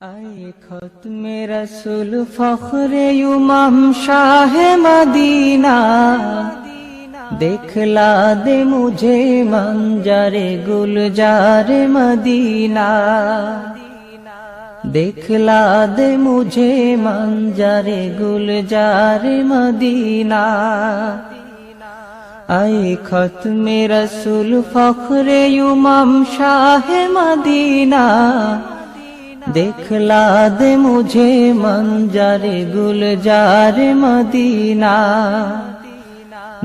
آئے ختم رسول فخر امام شاہ مدینہ، دکھلا دے مجھے منظر گلزار مدینہ، دکھلا دے مجھے منظر گلزار مدینہ۔ آئے ختم رسول فخر امام شاہ مدینہ، دکھلا دے مجھے منظر گلزار مدینہ،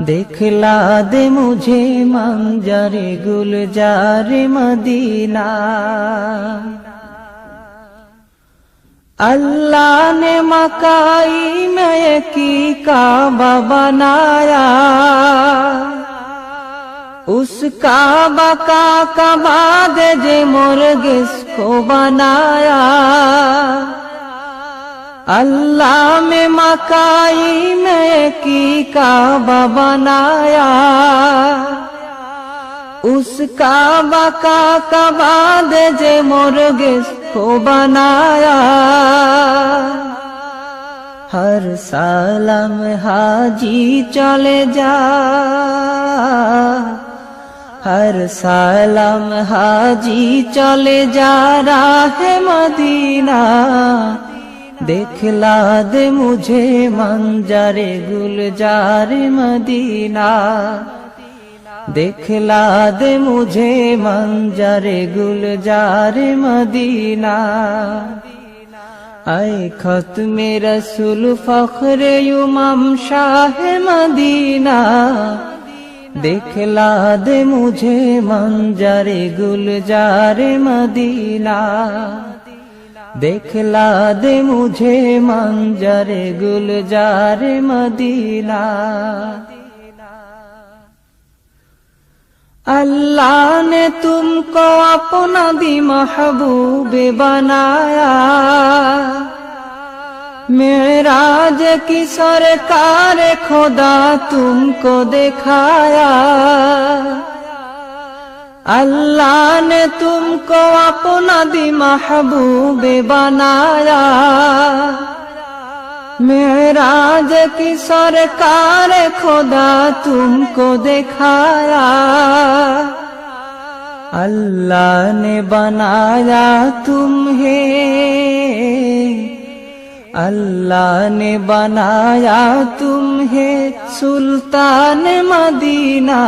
دکھلا دے مجھے منظر گلزار مدینہ۔ اللہ نے مکائی میں کی کعبہ بنایا، اس کعبہ کا کباد جے مرغ اس کو بنایا۔ اللہ میں مکائی میں کی کعبہ بنایا، اس کعبہ کا کباد جے مرغ اس کو بنایا۔ ہر سالم حاجی چلے جا، ہر سالم حاجی چلے جا راہ مدینہ، دکھلا دے مجھے منظر گلزار مدینہ، دکھلا دے مجھے منظر گلزار مدینہ۔ آئے ختم رسول فخر امام شاہ مدینہ، دکھلا دے مجھے منظر گلزار مدینہ، دکھلا دے مجھے منظر گلزار مدینہ۔ اللہ نے تم کو اپنا بھی محبوب بنایا، معراج کی سرکار خدا تم کو دکھایا۔ اللہ نے تم کو اپنا بھی محبوب بنایا، معراج کی سرکار خدا تم کو دکھایا۔ اللہ نے بنایا تمہیں، اللہ نے بنایا تمہیں سلطان مدینہ،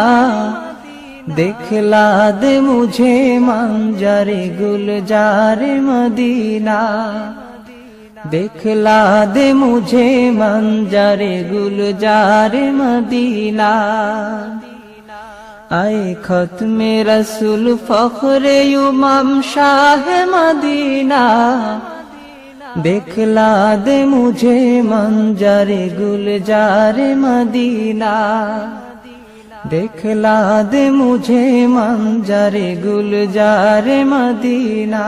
دکھلا دے مجھے منظر گلزار مدینہ، دکھلا دے مجھے منظر گلزار مدینہ۔ آئے ختم رسول فخر امام شاہ مدینہ، دکھلا دے مجھے منظر گلزار مدینہ، دکھلا دے مجھے منظر گلزار مدینہ۔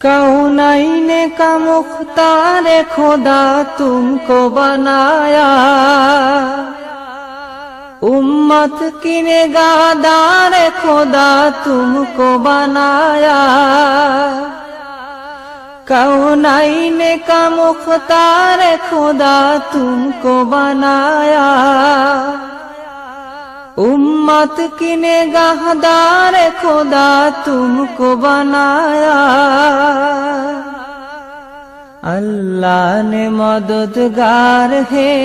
کونین کا مختار خدا تم کو بنایا، امت کی نگہدار خدا تم کو بنایا۔ کونین کا مختار خدا تم کو بنایا، امت کی نگہدار خدا تم کو بنایا۔ اللہ نے مددگار ہے،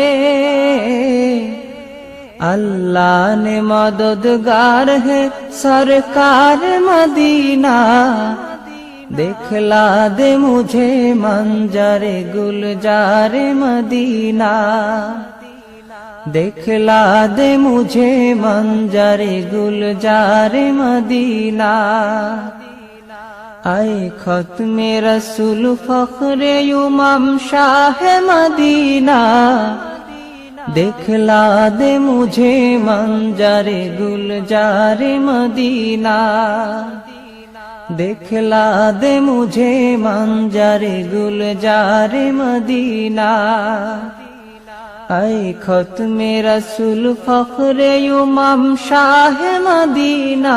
اللہ نے مددگار ہے سرکار مدینہ، دکھلا دے مجھے منظر گلزار مدینہ، دکھلا دے مجھے منظر گلزار مدینہ۔ آئے ختم رسول فخر امام شاہ مدینہ، دکھلا دے مجھے منظر گلزار مدینہ، دکھلا دے مجھے منظر گلزار مدینہ۔ آئے ختم رسول فخر امام شاہ مدینہ،